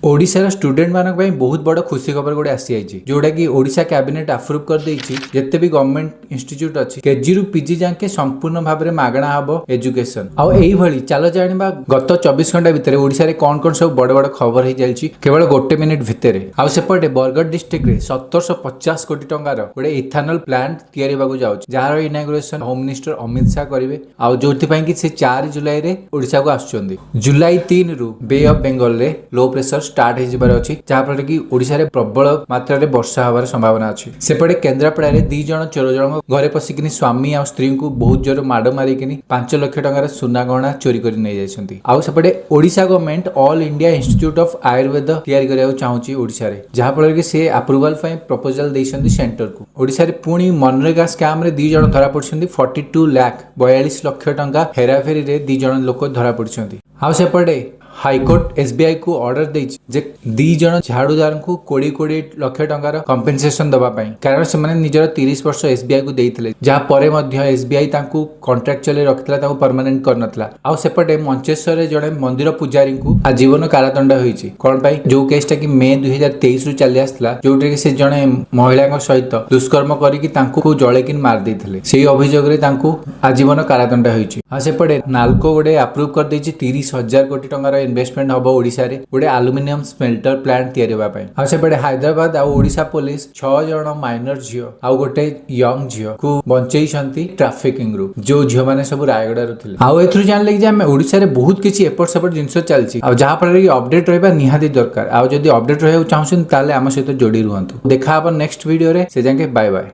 ओडिशार स्टूडेंट मानक ପାଇଁ बहुत बड़ खुशी खबर गोटे आसी जाइए जोटा कि ओडिशा कैबिनेट अप्रूव कर देइछि जत्ते भी गवर्नमेंट इंस्टीट्यूट अछि केजी रु पीजी जाके संपूर्ण भाव में मागणा हबो एजुकेशन आ एई भली चलो जानिबा गत 24 घंटा भितर ओडिशा रे कोन कोन सब बड़ बड़ खबर हे जाइछि केवल गोटे मिनिट भितर आ सेपटे बरगढ़ डिस्ट्रिक्ट रे 1750 कोटी टंकार गोटे इथानल प्लांट तयारी हेबाकू जाउछि जार inauguration home minister Amit Shah करिवे आ जोथि पई कि से 4 जुलाई रे ओडिशा को आछुचंदी जुलाई 3 रु बे ऑफ बेंगल रे लो प्रेशर स्टार्ट हो जहाँफल कि ओडिशा रे प्रबल मात्रा रे वर्षा हबार संभावना अछि सेपटे केन्द्रापड़ा रे 2 जण चोर जण घरे पसिकिनी स्वामी आ स्त्री को बहुत जोर माड मारिकिनी 5 लाख टंकार सुना गहना चोरी करि नै जायछंती आ सेपटे Odisha government all India institute of Ayurveda तयारी करिया चाहूची ओडिशा रे जहाँफल कि से अप्रूवल पई प्रपोजल दैछंती सेंटर को ओडिशा रे पुणी मनरेगा स्कैम रे 2 जण धरा पड़छंती 42 लाख 42 लाख टंका हेराफेरी रे 2 जण लोक धरा पड़छंती आ सेपटे हाईकोर्ट एसबीआई को ऑर्डर देछि जे 2 जण झाड़ूदार को 20 लाख टंकार कंपेनसेशन दबा पई कारण से माने निजर 30 वर्ष एसबीआई को देइथिले जहा परे मध्य एसबीआई तांकू कॉन्ट्रैक्चुअली रखितला तांकू परमानेंट करनतला आ सेपटे मंचेश्वर रे जणे मंदिर पुजारी को आजीवन कारादंड होईछि कोन पई जो केसटा कि मे 2023 रु चली आस्ला जोटे कि से जणे महिला सहित दुष्कर्म करिकि तांकू जळेकिन मार देइथिले सेही अभियोग रे तांकू आजीवन कारादंड होईछि आ सेपटे नालको गोटे अप्रूव कर देछि 30,000 कोटी टंकार इन्वेस्टमेंट हम ओडिशा रे गोटे एल्युमिनियम स्मेल्टर प्लांट तयारी होबा पई आ सेपटे हैदराबाद आ ओडिशा पुलिस 6 जण माइनर झियो आ गोटे यंग झियो को बंचई छंती ट्रैफिकिंग रु जो झियो माने सब रायगडा रु थिले आ एथरु जान ले जे हम ओडिशा रे बहुत किछि एपट सेपट जिंस चलछि आ जहां पर अपडेट रहबा निहाती दरकार आ जदी अपडेट रहउ चाहछन ताले हम सहित जोडी रहंतु देखा अपन नेक्स्ट वीडियो रे से जाके बाय बाय।